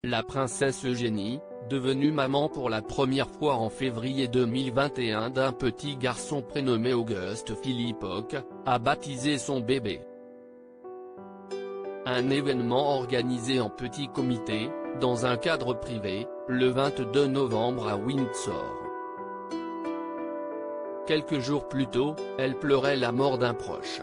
la princesse Eugénie, devenue maman pour la première fois en février 2021 d'un petit garçon prénommé Auguste Philippoc, a baptisé son bébé. Un événement organisé en petit comité, dans un cadre privé, le 22 novembre à Windsor. Quelques jours plus tôt, elle pleurait la mort d'un proche.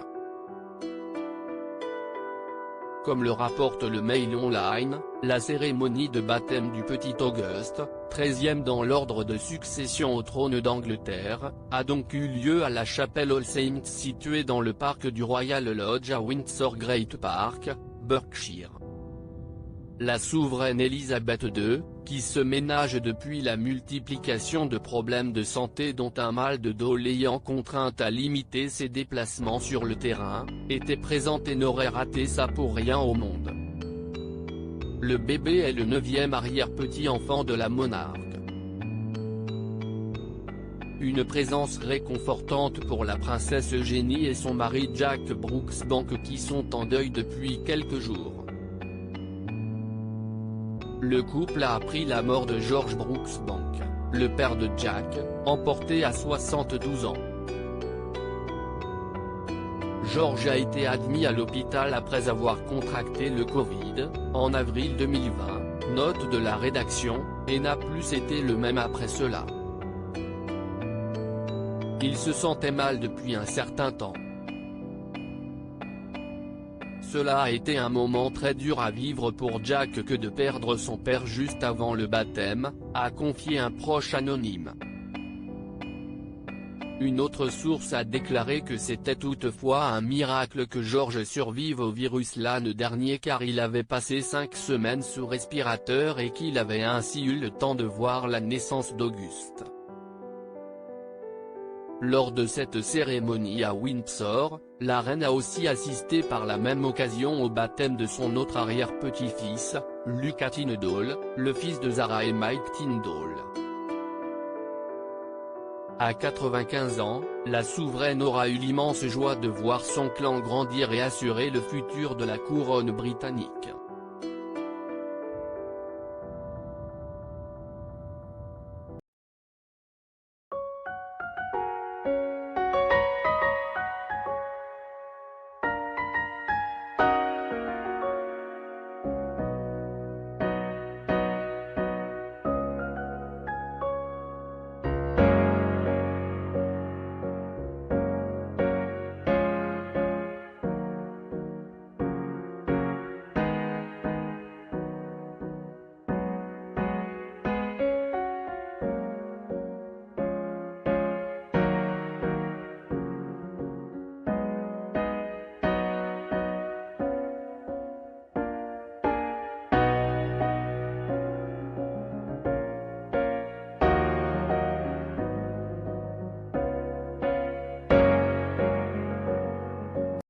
Comme le rapporte le Mail Online, la cérémonie de baptême du petit Auguste, 13e dans l'ordre de succession au trône d'Angleterre, a donc eu lieu à la chapelle All Saints située dans le parc du Royal Lodge à Windsor Great Park, Berkshire. La souveraine Elisabeth II, qui se ménage depuis la multiplication de problèmes de santé dont un mal de dos l'ayant contrainte à limiter ses déplacements sur le terrain, était présente et n'aurait raté ça pour rien au monde. Le bébé est le 9e arrière-petit-enfant de la monarque. Une présence réconfortante pour la princesse Eugénie et son mari Jack Brooksbank qui sont en deuil depuis quelques jours. Le couple a appris la mort de George Brooksbank, le père de Jack, emporté à 72 ans. George a été admis à l'hôpital après avoir contracté le Covid, en avril 2020, note de la rédaction, et n'a plus été le même après cela. Il se sentait mal depuis un certain temps. Cela a été un moment très dur à vivre pour Jack que de perdre son père juste avant le baptême, a confié un proche anonyme. Une autre source a déclaré que c'était toutefois un miracle que George survive au virus l'an dernier car il avait passé 5 semaines sous respirateur et qu'il avait ainsi eu le temps de voir la naissance d'Auguste. Lors de cette cérémonie à Windsor, la reine a aussi assisté par la même occasion au baptême de son autre arrière-petit-fils, Lucas Tyndall, le fils de Zara et Mike Tyndall. À 95 ans, la souveraine aura eu l'immense joie de voir son clan grandir et assurer le futur de la couronne britannique.